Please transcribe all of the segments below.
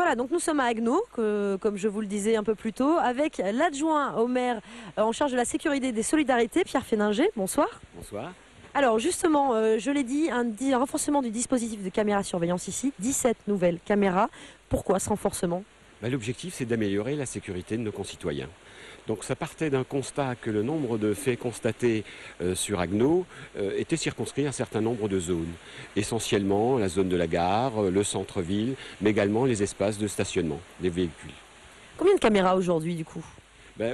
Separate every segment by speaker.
Speaker 1: Voilà, donc nous sommes à Haguenau, comme je vous le disais un peu plus tôt, avec l'adjoint au maire en charge de la sécurité et des solidarités, Pierre Féninger. Bonsoir.
Speaker 2: Bonsoir.
Speaker 1: Alors justement, je l'ai dit, un renforcement du dispositif de caméra surveillance ici, 17 nouvelles caméras. Pourquoi ce renforcement?
Speaker 2: L'objectif, c'est d'améliorer la sécurité de nos concitoyens. Donc ça partait d'un constat que le nombre de faits constatés sur Haguenau était circonscrit à un certain nombre de zones. Essentiellement la zone de la gare, le centre-ville, mais également les espaces de stationnement des véhicules.
Speaker 1: Combien de caméras aujourd'hui du coup?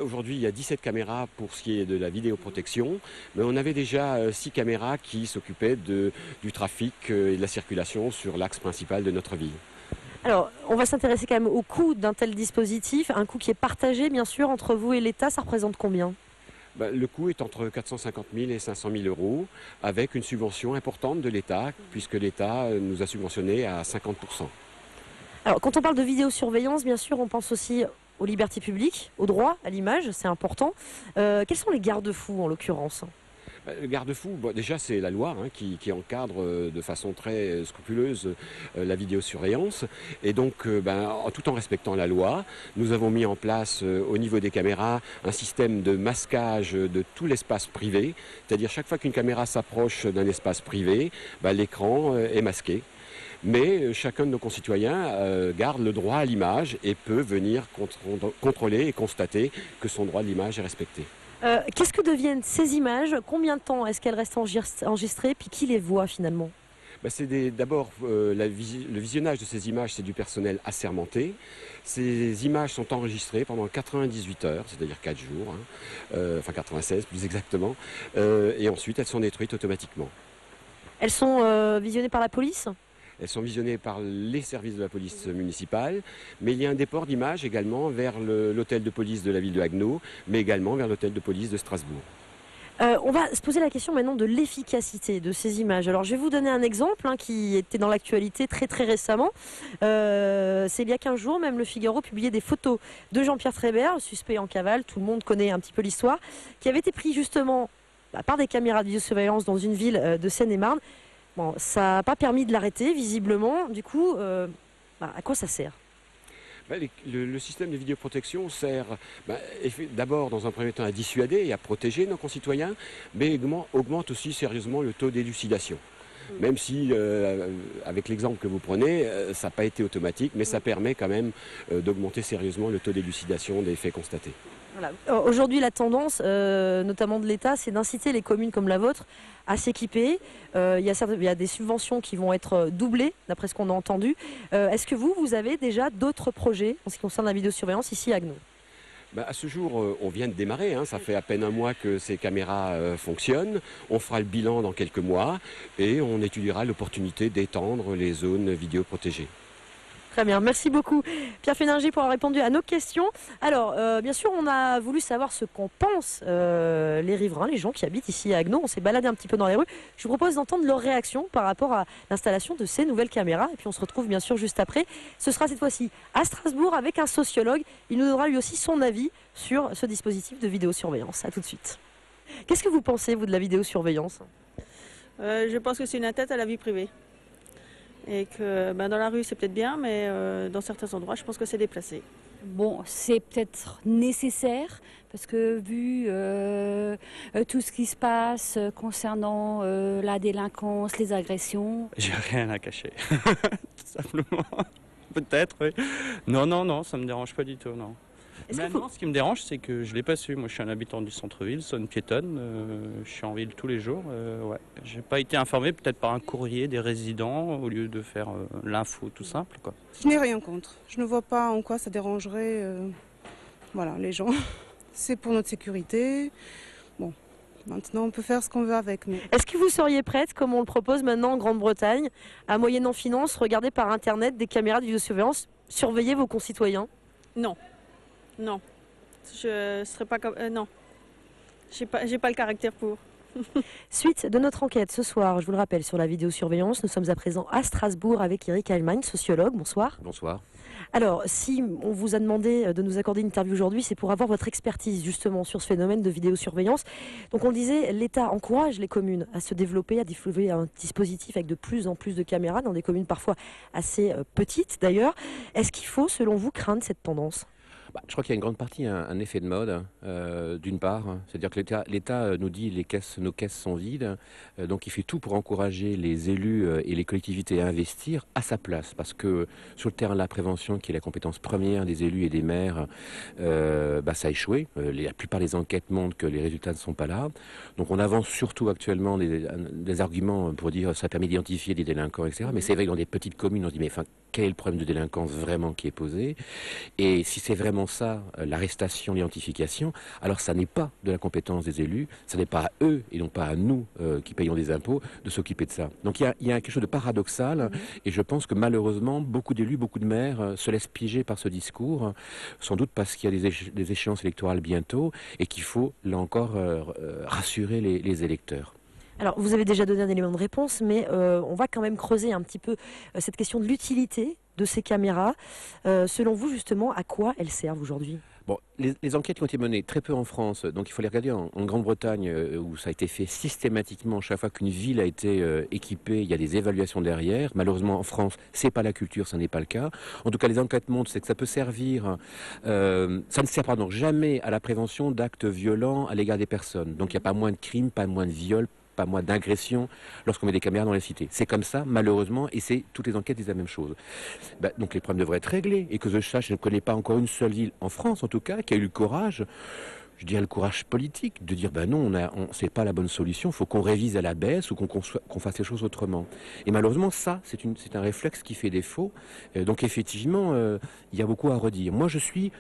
Speaker 2: Aujourd'hui, il y a 17 caméras pour ce qui est de la vidéoprotection, mais on avait déjà 6 caméras qui s'occupaient du trafic et de la circulation sur l'axe principal de notre ville.
Speaker 1: Alors, on va s'intéresser quand même au coût d'un tel dispositif, un coût qui est partagé bien sûr entre vous et l'État, ça représente combien?
Speaker 2: Le coût est entre 450 000 et 500 000 euros, avec une subvention importante de l'État, puisque l'État nous a subventionné à 50%.
Speaker 1: Alors, quand on parle de vidéosurveillance, bien sûr, on pense aussi aux libertés publiques, au droit à l'image, c'est important. Quels sont les garde-fous en l'occurrence?
Speaker 2: Le garde-fou, déjà c'est la loi qui encadre de façon très scrupuleuse la vidéosurveillance. Et donc, tout en respectant la loi, nous avons mis en place au niveau des caméras un système de masquage de tout l'espace privé. C'est-à-dire chaque fois qu'une caméra s'approche d'un espace privé, l'écran est masqué. Mais chacun de nos concitoyens garde le droit à l'image et peut venir contrôler et constater que son droit de l'image est respecté.
Speaker 1: Qu'est-ce que deviennent ces images? Combien de temps est-ce qu'elles restent enregistrées? Puis qui les voit finalement?
Speaker 2: C'est d'abord le visionnage de ces images, c'est du personnel assermenté. Ces images sont enregistrées pendant 98 heures, c'est-à-dire 4 jours, enfin 96 plus exactement, et ensuite elles sont détruites automatiquement.
Speaker 1: Elles sont visionnées par la police?
Speaker 2: Elles sont visionnées par les services de la police municipale, mais il y a un déport d'images également vers l'hôtel de police de la ville de Haguenau, mais également vers l'hôtel de police de Strasbourg.
Speaker 1: On va se poser la question maintenant de l'efficacité de ces images. Alors je vais vous donner un exemple qui était dans l'actualité très récemment. C'est il y a 15 jours, même le Figaro publiait des photos de Jean-Pierre Trébert, suspect en cavale, tout le monde connaît un petit peu l'histoire, qui avait été pris justement par des caméras de vidéosurveillance dans une ville de Seine-et-Marne. Bon, ça n'a pas permis de l'arrêter, visiblement. Du coup, à quoi ça sert?
Speaker 2: Le système de vidéoprotection sert d'abord dans un premier temps à dissuader et à protéger nos concitoyens, mais augmente aussi sérieusement le taux d'élucidation. Même si, avec l'exemple que vous prenez, ça n'a pas été automatique, mais ça permet quand même d'augmenter sérieusement le taux d'élucidation des faits constatés.
Speaker 1: Voilà. Aujourd'hui, la tendance, notamment de l'État, c'est d'inciter les communes comme la vôtre à s'équiper. Il y a des subventions qui vont être doublées, d'après ce qu'on a entendu. Est-ce que vous avez déjà d'autres projets en ce qui concerne la vidéosurveillance ici à Haguenau?
Speaker 2: À ce jour, on vient de démarrer, ça fait à peine un mois que ces caméras fonctionnent. On fera le bilan dans quelques mois et on étudiera l'opportunité d'étendre les zones vidéoprotégées.
Speaker 1: Très bien, merci beaucoup Pierre Féninger pour avoir répondu à nos questions. Alors, bien sûr, on a voulu savoir ce qu'en pensent les riverains, les gens qui habitent ici à Haguenau. On s'est baladé un petit peu dans les rues. Je vous propose d'entendre leur réaction par rapport à l'installation de ces nouvelles caméras. Et puis on se retrouve bien sûr juste après. Ce sera cette fois-ci à Strasbourg avec un sociologue. Il nous donnera lui aussi son avis sur ce dispositif de vidéosurveillance. A tout de suite. Qu'est-ce que vous pensez, vous, de la vidéosurveillance?
Speaker 3: Je pense que c'est une atteinte à la vie privée. Et que dans la rue c'est peut-être bien, mais dans certains endroits je pense que c'est déplacé.
Speaker 4: Bon, c'est peut-être nécessaire parce que vu tout ce qui se passe concernant la délinquance, les agressions...
Speaker 5: J'ai rien à cacher, tout simplement. Peut-être, oui. Non, ça me dérange pas du tout, non. Maintenant, ce qui me dérange, c'est que je ne l'ai pas su. Moi, je suis un habitant du centre-ville, zone piétonne. Je suis en ville tous les jours. Je n'ai pas été informé, peut-être par un courrier des résidents, au lieu de faire l'info tout simple, quoi.
Speaker 6: Je n'ai rien contre. Je ne vois pas en quoi ça dérangerait les gens. C'est pour notre sécurité. Bon, maintenant, on peut faire ce qu'on veut avec. Mais...
Speaker 1: Est-ce que vous seriez prête, comme on le propose maintenant en Grande-Bretagne, à moyennant finance, regarder par Internet des caméras de vidéosurveillance, surveiller vos concitoyens?
Speaker 3: Non, je serais pas comme non. J'ai pas le caractère pour.
Speaker 1: Suite de notre enquête ce soir, je vous le rappelle, sur la vidéosurveillance, nous sommes à présent à Strasbourg avec Eric Heilmann, sociologue. Bonsoir.
Speaker 7: Bonsoir.
Speaker 1: Alors, si on vous a demandé de nous accorder une interview aujourd'hui, c'est pour avoir votre expertise justement sur ce phénomène de vidéosurveillance. Donc on le disait, l'État encourage les communes à se développer, à développer un dispositif avec de plus en plus de caméras dans des communes parfois assez petites d'ailleurs. Est-ce qu'il faut, selon vous, craindre cette tendance ?
Speaker 7: Je crois qu'il y a une grande partie un effet de mode, d'une part. C'est-à-dire que l'État nous dit que nos caisses sont vides, donc il fait tout pour encourager les élus et les collectivités à investir à sa place. Parce que sur le terrain de la prévention, qui est la compétence première des élus et des maires, ça a échoué. La plupart des enquêtes montrent que les résultats ne sont pas là. Donc on avance surtout actuellement des arguments pour dire que ça permet d'identifier des délinquants, etc. Mais c'est vrai que dans des petites communes, on se dit mais quel est le problème de délinquance vraiment qui est posé? Et si c'est vraiment ça, l'arrestation, l'identification, alors ça n'est pas de la compétence des élus, ça n'est pas à eux et non pas à nous qui payons des impôts de s'occuper de ça. Donc il y a quelque chose de paradoxal et je pense que malheureusement beaucoup d'élus, beaucoup de maires se laissent piéger par ce discours, sans doute parce qu'il y a des échéances électorales bientôt et qu'il faut là encore rassurer les électeurs.
Speaker 1: Alors, vous avez déjà donné un élément de réponse, mais on va quand même creuser un petit peu cette question de l'utilité de ces caméras. Selon vous, justement, à quoi elles servent aujourd'hui ?
Speaker 7: Bon, les enquêtes qui ont été menées, très peu en France, donc il faut les regarder en Grande-Bretagne, où ça a été fait systématiquement. Chaque fois qu'une ville a été équipée, il y a des évaluations derrière. Malheureusement, en France, c'est pas la culture, ça n'est pas le cas. En tout cas, les enquêtes montrent c'est que ça peut servir, ça ne sert jamais à la prévention d'actes violents à l'égard des personnes. Donc il n'y a pas moins de crimes, pas moins de viols, pas moins d'agressions lorsqu'on met des caméras dans les cités. C'est comme ça, malheureusement, et toutes les enquêtes disent la même chose. Donc les problèmes devraient être réglés, et que je sache, je ne connais pas encore une seule ville, en France en tout cas, qui a eu le courage, je dirais le courage politique, de dire non, c'est pas la bonne solution, il faut qu'on révise à la baisse ou qu'on fasse les choses autrement. Et malheureusement, ça, c'est un réflexe qui fait défaut. Donc effectivement, il y a beaucoup à redire. Moi, je suis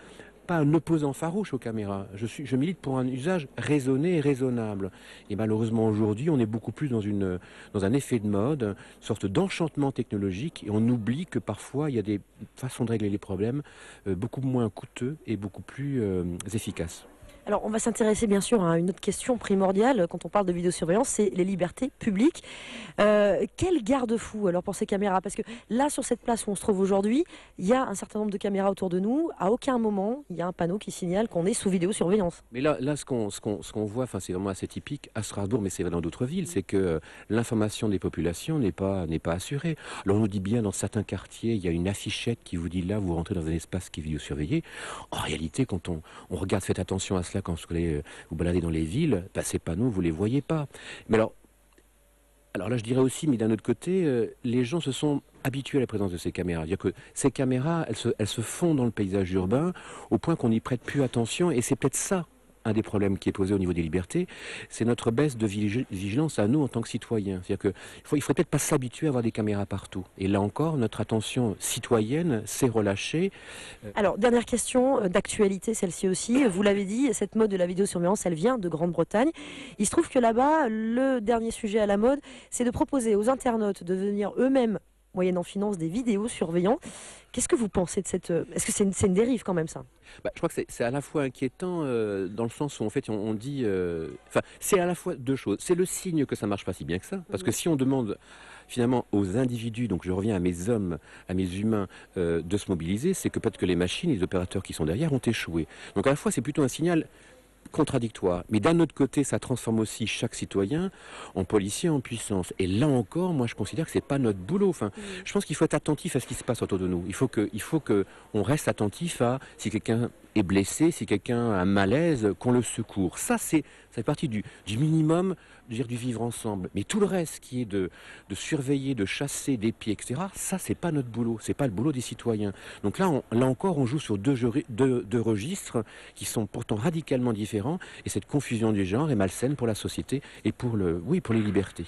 Speaker 7: pas un opposant farouche aux caméras. Je milite pour un usage raisonné et raisonnable. Et malheureusement aujourd'hui, on est beaucoup plus dans un effet de mode, une sorte d'enchantement technologique, et on oublie que parfois il y a des façons de régler les problèmes beaucoup moins coûteux et beaucoup plus efficaces.
Speaker 1: Alors, on va s'intéresser bien sûr à une autre question primordiale quand on parle de vidéosurveillance, c'est les libertés publiques. Quel garde-fou alors pour ces caméras? Parce que là, sur cette place où on se trouve aujourd'hui, il y a un certain nombre de caméras autour de nous. À aucun moment, il y a un panneau qui signale qu'on est sous vidéosurveillance.
Speaker 7: Mais là ce qu'on voit, c'est vraiment assez typique à Strasbourg, mais c'est vrai dans d'autres villes, c'est que l'information des populations n'est pas assurée. Alors on nous dit bien dans certains quartiers, il y a une affichette qui vous dit là, vous rentrez dans un espace qui est vidéosurveillé. En réalité, quand on regarde, faites attention à cela quand vous allez vous balader dans les villes, ces panneaux, vous ne les voyez pas. Mais alors là, je dirais aussi, mais d'un autre côté, les gens se sont habitués à la présence de ces caméras. C'est-à-dire que ces caméras, elles se fondent dans le paysage urbain au point qu'on n'y prête plus attention, et c'est peut-être ça un des problèmes qui est posé au niveau des libertés, c'est notre baisse de vigilance à nous en tant que citoyens. C'est-à-dire qu'il ne faut peut-être pas s'habituer à avoir des caméras partout. Et là encore, notre attention citoyenne s'est relâchée.
Speaker 1: Alors, dernière question d'actualité, celle-ci aussi. Vous l'avez dit, cette mode de la vidéosurveillance, elle vient de Grande-Bretagne. Il se trouve que là-bas, le dernier sujet à la mode, c'est de proposer aux internautes de devenir eux-mêmes, moyennant finance, des vidéosurveillants. Qu'est-ce que vous pensez de cette... Est-ce que c'est une dérive quand même, ça?
Speaker 7: Je crois que c'est à la fois inquiétant dans le sens où en fait on dit... c'est à la fois deux choses. C'est le signe que ça ne marche pas si bien que ça. Parce que si on demande finalement aux individus, donc je reviens à mes hommes, à mes humains, de se mobiliser, c'est que peut-être que les machines, les opérateurs qui sont derrière ont échoué. Donc à la fois c'est plutôt un signal contradictoire. Mais d'un autre côté, ça transforme aussi chaque citoyen en policier en puissance. Et là encore, moi, je considère que c'est pas notre boulot. Je pense qu'il faut être attentif à ce qui se passe autour de nous. Il faut que on reste attentif à si quelqu'un est blessé, si quelqu'un a un malaise, qu'on le secourt. Ça fait partie du minimum, du vivre ensemble. Mais tout le reste qui est de surveiller, de chasser, d'épier, etc., ça, c'est pas notre boulot. C'est pas le boulot des citoyens. Donc là encore, on joue sur deux registres qui sont pourtant radicalement différents. Et cette confusion du genre est malsaine pour la société et pour les libertés.